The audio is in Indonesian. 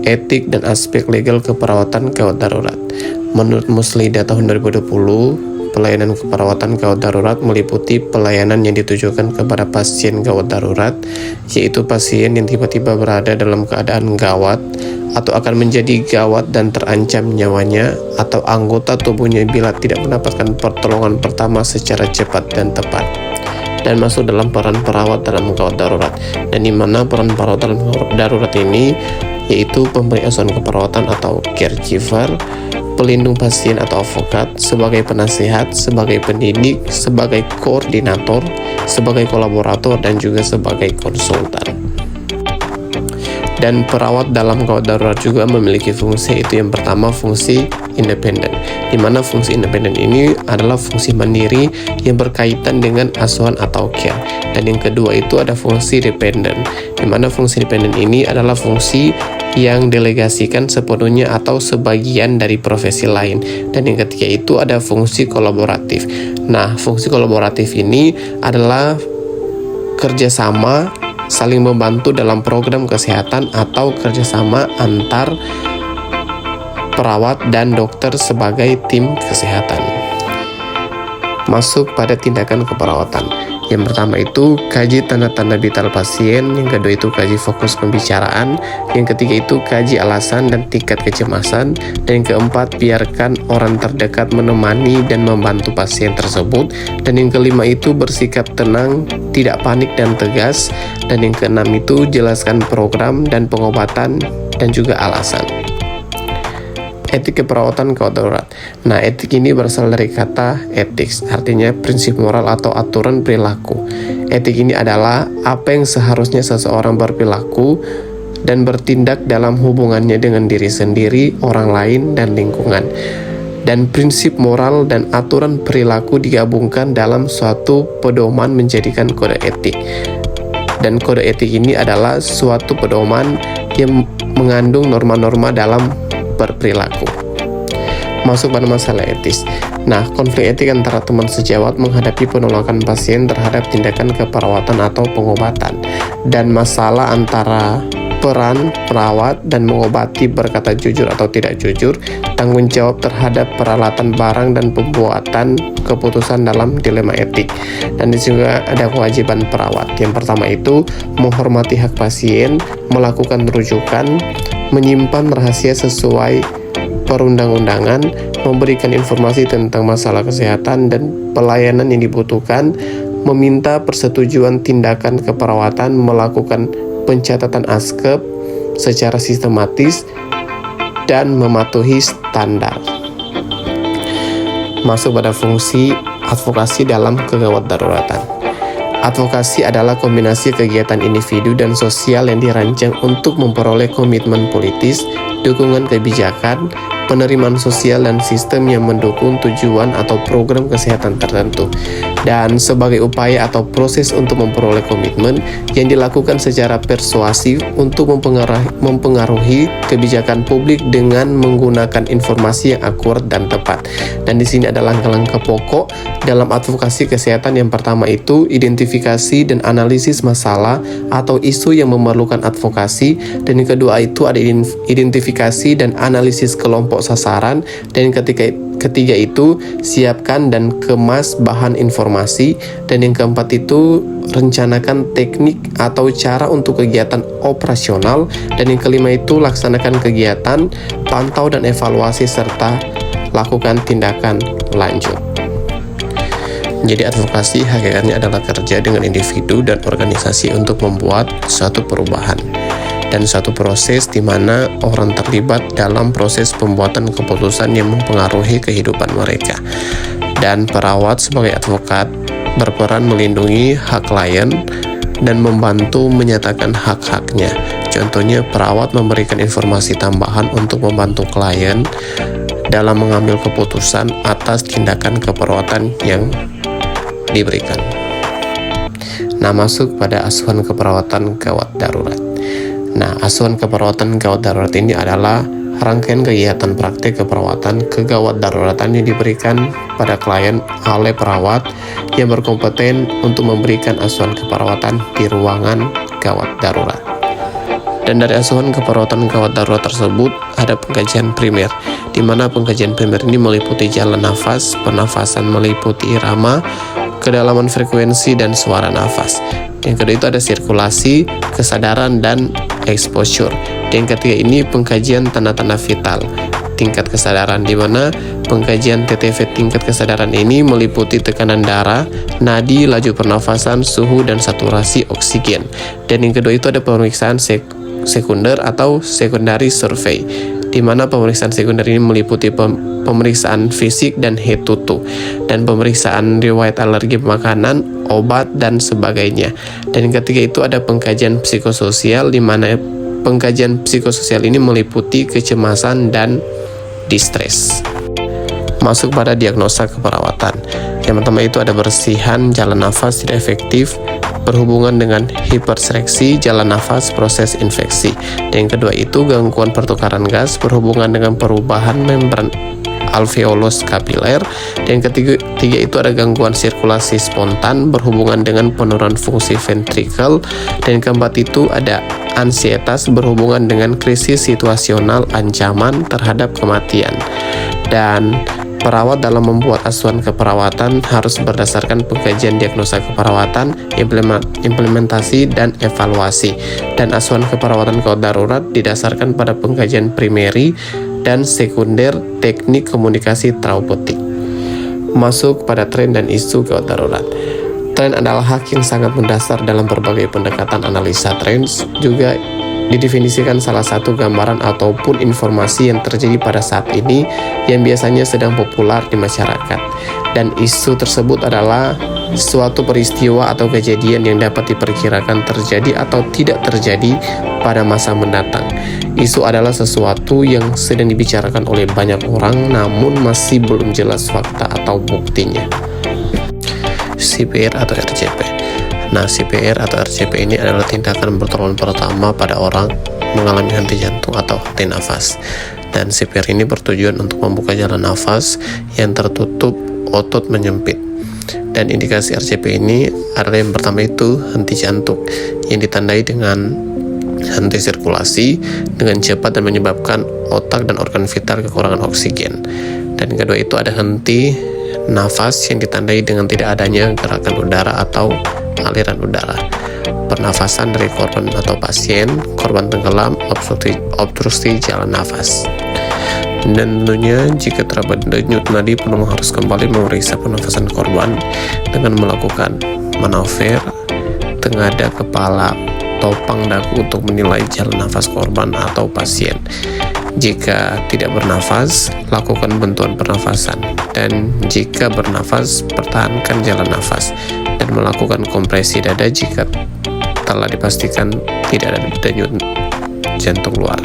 etik dan aspek legal keperawatan gawat darurat. Menurut Muslida tahun 2020, pelayanan keperawatan gawat darurat meliputi pelayanan yang ditujukan kepada pasien gawat darurat, yaitu pasien yang tiba-tiba berada dalam keadaan gawat atau akan menjadi gawat dan terancam nyawanya atau anggota tubuhnya bila tidak mendapatkan pertolongan pertama secara cepat dan tepat, dan masuk dalam peran perawat dalam gawat darurat. Dan di mana peran perawat dalam darurat ini yaitu pemberi asuhan keperawatan atau caregiver, pelindung pasien atau advokat, sebagai penasihat, sebagai pendidik, sebagai koordinator, sebagai kolaborator, dan juga sebagai konsultan. Dan perawat dalam gawat darurat juga memiliki fungsi, yaitu yang pertama fungsi independen, di mana fungsi independen ini adalah fungsi mandiri yang berkaitan dengan asuhan atau care. Dan yang kedua itu ada fungsi dependen, di mana fungsi dependen ini adalah fungsi yang delegasikan sepenuhnya atau sebagian dari profesi lain. Dan yang ketiga itu ada fungsi kolaboratif. Nah, fungsi kolaboratif ini adalah kerjasama, saling membantu dalam program kesehatan atau kerjasama antar perawat dan dokter sebagai tim kesehatan. Masuk pada tindakan keperawatan. Yang pertama itu kaji tanda-tanda vital pasien, yang kedua itu kaji fokus pembicaraan, yang ketiga itu kaji alasan dan tingkat kecemasan, dan yang keempat biarkan orang terdekat menemani dan membantu pasien tersebut, dan yang kelima itu bersikap tenang, tidak panik dan tegas, dan yang keenam itu jelaskan program dan pengobatan dan juga alasan. Etik keperawatan gawat darurat. Nah, etik ini berasal dari kata ethics, artinya prinsip moral atau aturan perilaku. Etik ini adalah apa yang seharusnya seseorang berperilaku dan bertindak dalam hubungannya dengan diri sendiri, orang lain, dan lingkungan. Dan prinsip moral dan aturan perilaku digabungkan dalam suatu pedoman menjadikan kode etik. Dan kode etik ini adalah suatu pedoman yang mengandung norma-norma dalam berperilaku. Masuk pada masalah etis. Nah, konflik etik antara teman sejawat menghadapi penolakan pasien terhadap tindakan keperawatan atau pengobatan, dan masalah antara peran perawat dan mengobati berkata jujur atau tidak jujur, tanggung jawab terhadap peralatan barang dan pembuatan keputusan dalam dilema etik. Dan di sini juga ada kewajiban perawat. Yang pertama itu menghormati hak pasien, melakukan rujukan, menyimpan rahasia sesuai perundang-undangan, memberikan informasi tentang masalah kesehatan dan pelayanan yang dibutuhkan, meminta persetujuan tindakan keperawatan, melakukan pencatatan askep secara sistematis, dan mematuhi standar. Masuk pada fungsi advokasi dalam kegawat daruratan. Advokasi adalah kombinasi kegiatan individu dan sosial yang dirancang untuk memperoleh komitmen politis, dukungan kebijakan, penerimaan sosial, dan sistem yang mendukung tujuan atau program kesehatan tertentu, dan sebagai upaya atau proses untuk memperoleh komitmen yang dilakukan secara persuasif untuk mempengaruhi kebijakan publik dengan menggunakan informasi yang akurat dan tepat. Dan di sini ada langkah-langkah pokok dalam advokasi kesehatan. Yang pertama itu identifikasi dan analisis masalah atau isu yang memerlukan advokasi, dan yang kedua itu ada identifikasi dan analisis kelompok sasaran, dan yang ketiga itu siapkan dan kemas bahan informasi, dan yang keempat itu rencanakan teknik atau cara untuk kegiatan operasional, dan yang kelima itu laksanakan kegiatan, pantau dan evaluasi serta lakukan tindakan lanjut. Jadi advokasi hakikatnya adalah kerja dengan individu dan organisasi untuk membuat suatu perubahan dan suatu proses di mana orang terlibat dalam proses pembuatan keputusan yang mempengaruhi kehidupan mereka. Dan perawat sebagai advokat berperan melindungi hak klien dan membantu menyatakan hak-haknya. Contohnya, perawat memberikan informasi tambahan untuk membantu klien dalam mengambil keputusan atas tindakan keperawatan yang diberikan. Nah, masuk pada asuhan keperawatan gawat darurat. Nah, asuhan keperawatan gawat darurat ini adalah rangkaian kegiatan praktik keperawatan kegawat daruratan yang diberikan pada klien oleh perawat yang berkompeten untuk memberikan asuhan keperawatan di ruangan gawat darurat. Dan dari asuhan keperawatan gawat darurat tersebut ada pengkajian primer, di mana pengkajian primer ini meliputi jalan nafas, pernafasan meliputi irama, kedalaman frekuensi, dan suara nafas. Yang kedua itu ada sirkulasi, kesadaran, dan exposure. Yang ketiga ini pengkajian tanda-tanda vital, tingkat kesadaran, di mana pengkajian TTV tingkat kesadaran ini meliputi tekanan darah, nadi, laju pernafasan, suhu, dan saturasi oksigen. Dan yang kedua itu ada pemeriksaan sekunder atau secondary survey, di mana pemeriksaan sekunder ini meliputi pemeriksaan fisik dan head to toe, dan pemeriksaan riwayat alergi makanan, obat, dan sebagainya. Dan yang ketiga itu ada pengkajian psikososial, di mana pengkajian psikososial ini meliputi kecemasan dan distres. Masuk pada diagnosa keperawatan. Yang pertama itu ada bersihan jalan nafas tidak efektif berhubungan dengan hiperseleksi jalan nafas proses infeksi. Dan yang kedua itu gangguan pertukaran gas berhubungan dengan perubahan membran alveolus kapiler. Dan yang ketiga itu ada gangguan sirkulasi spontan berhubungan dengan penurunan fungsi ventrikel. Dan yang keempat itu ada ansietas berhubungan dengan krisis situasional ancaman terhadap kematian. Dan perawat dalam membuat asuhan keperawatan harus berdasarkan pengkajian diagnosa keperawatan, implementasi, dan evaluasi. Dan asuhan keperawatan gawat darurat didasarkan pada pengkajian primeri dan sekunder teknik komunikasi terapeutik. Masuk pada tren dan isu gawat darurat. Tren adalah hak yang sangat mendasar dalam berbagai pendekatan analisa tren, juga didefinisikan salah satu gambaran ataupun informasi yang terjadi pada saat ini yang biasanya sedang populer di masyarakat. Dan isu tersebut adalah suatu peristiwa atau kejadian yang dapat diperkirakan terjadi atau tidak terjadi pada masa mendatang. Isu adalah sesuatu yang sedang dibicarakan oleh banyak orang namun masih belum jelas fakta atau buktinya. CPR atau RCP. Nah, CPR atau RCP ini adalah tindakan pertolongan pertama pada orang mengalami henti jantung atau henti nafas. Dan CPR ini bertujuan untuk membuka jalan nafas yang tertutup otot menyempit. Dan indikasi RCP ini adalah yang pertama itu henti jantung yang ditandai dengan henti sirkulasi dengan cepat dan menyebabkan otak dan organ vital kekurangan oksigen. Dan kedua itu ada henti nafas yang ditandai dengan tidak adanya gerakan udara atau aliran udara. Pernafasan dari korban atau pasien, korban tenggelam, obstruksi jalan nafas. Dan tentunya jika terdapat denyut nadi, penolong harus kembali memeriksa pernafasan korban dengan melakukan manuver tengada kepala topang dagu untuk menilai jalan nafas korban atau pasien. Jika tidak bernafas, lakukan bantuan pernafasan. Dan jika bernafas, pertahankan jalan nafas dan melakukan kompresi dada jika telah dipastikan tidak ada denyut jantung luar.